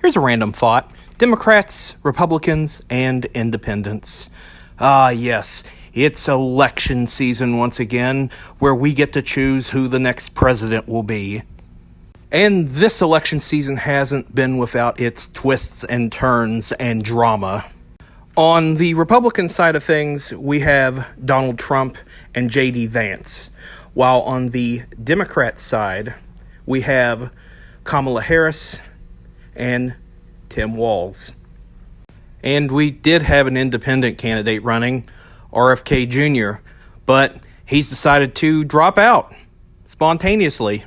Here's a random thought. Democrats, Republicans, and Independents. Ah, yes, it's election season once again, where we get to choose who the next president will be. And this election season hasn't been without its twists and turns and drama. On the Republican side of things, we have Donald Trump and J.D. Vance, while on the Democrat side, we have Kamala Harris and Tim Walz. And we did have an independent candidate running, RFK Jr., but he's decided to drop out spontaneously.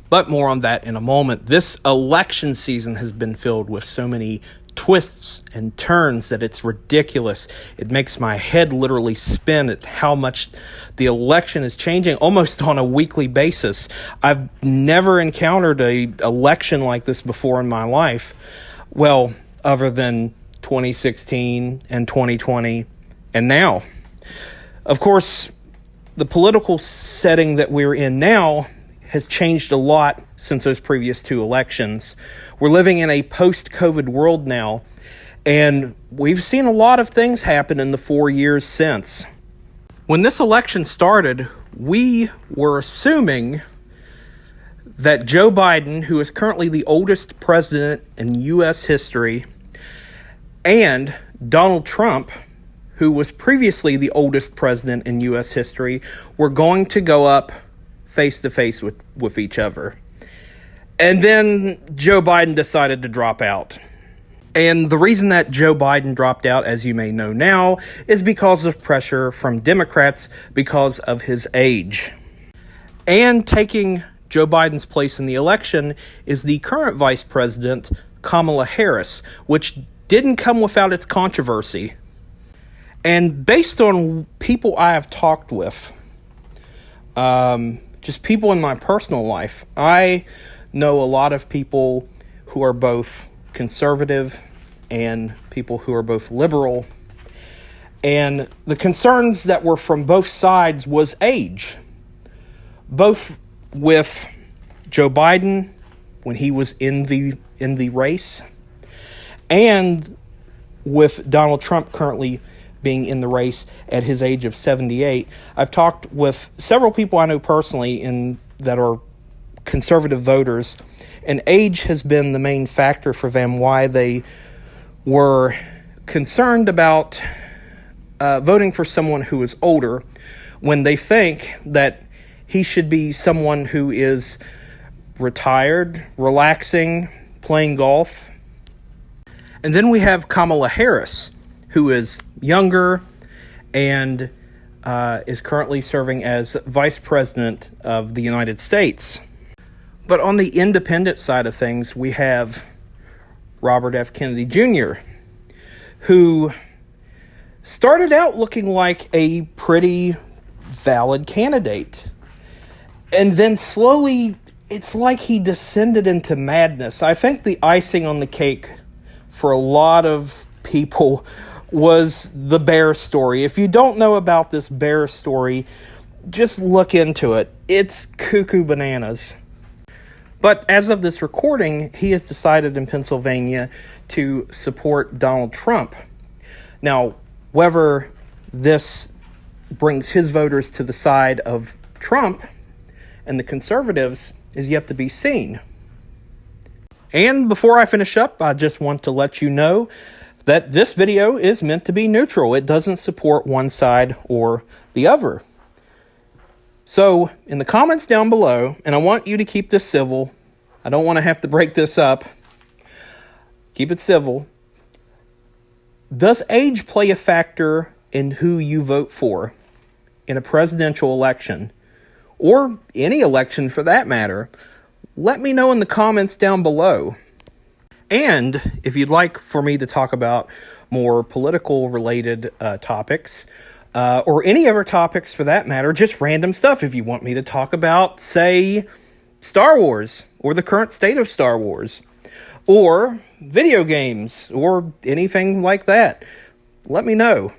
But more on that in a moment. This election season has been filled with so many twists and turns that it's ridiculous. It makes my head literally spin at how much the election is changing almost on a weekly basis. I've never encountered an election like this before in my life. Well, other than 2016 and 2020 and now. Of course, the political setting that we're in now has changed a lot since those previous two elections. We're living in a post-COVID world now, and we've seen a lot of things happen in the 4 years since. When this election started, we were assuming that Joe Biden, who is currently the oldest president in U.S. history, and Donald Trump, who was previously the oldest president in U.S. history, were going to go up face-to-face with each other. And then Joe Biden decided to drop out. And the reason that Joe Biden dropped out, as you may know now, is because of pressure from Democrats because of his age. And taking Joe Biden's place in the election is the current vice president, Kamala Harris, which didn't come without its controversy. And based on people I have talked with, just people in my personal life, I know a lot of people who are both conservative and people who are both liberal. And the concerns that were from both sides was age. Both with Joe Biden when he was in the race, and with Donald Trump currently being in the race at his age of 78. I've talked with several people I know personally that are conservative voters, and age has been the main factor for them why they were concerned about voting for someone who is older when they think that he should be someone who is retired, relaxing, playing golf. And then we have Kamala Harris, who is younger and is currently serving as Vice President of the United States. But on the independent side of things, we have Robert F. Kennedy Jr., who started out looking like a pretty valid candidate. And then slowly, it's like he descended into madness. I think the icing on the cake for a lot of people was the bear story. If you don't know about this bear story, just look into it. It's cuckoo bananas. But as of this recording, he has decided in Pennsylvania to support Donald Trump. Now, whether this brings his voters to the side of Trump and the conservatives is yet to be seen. And before I finish up, I just want to let you know that this video is meant to be neutral. It doesn't support one side or the other. So, in the comments down below, and I want you to keep this civil. I don't want to have to break this up. Keep it civil. Does age play a factor in who you vote for in a presidential election? Or any election for that matter? Let me know in the comments down below. And if you'd like for me to talk about more political related topics, or any other topics for that matter, just random stuff. If you want me to talk about, say, Star Wars, or the current state of Star Wars, or video games, or anything like that, let me know.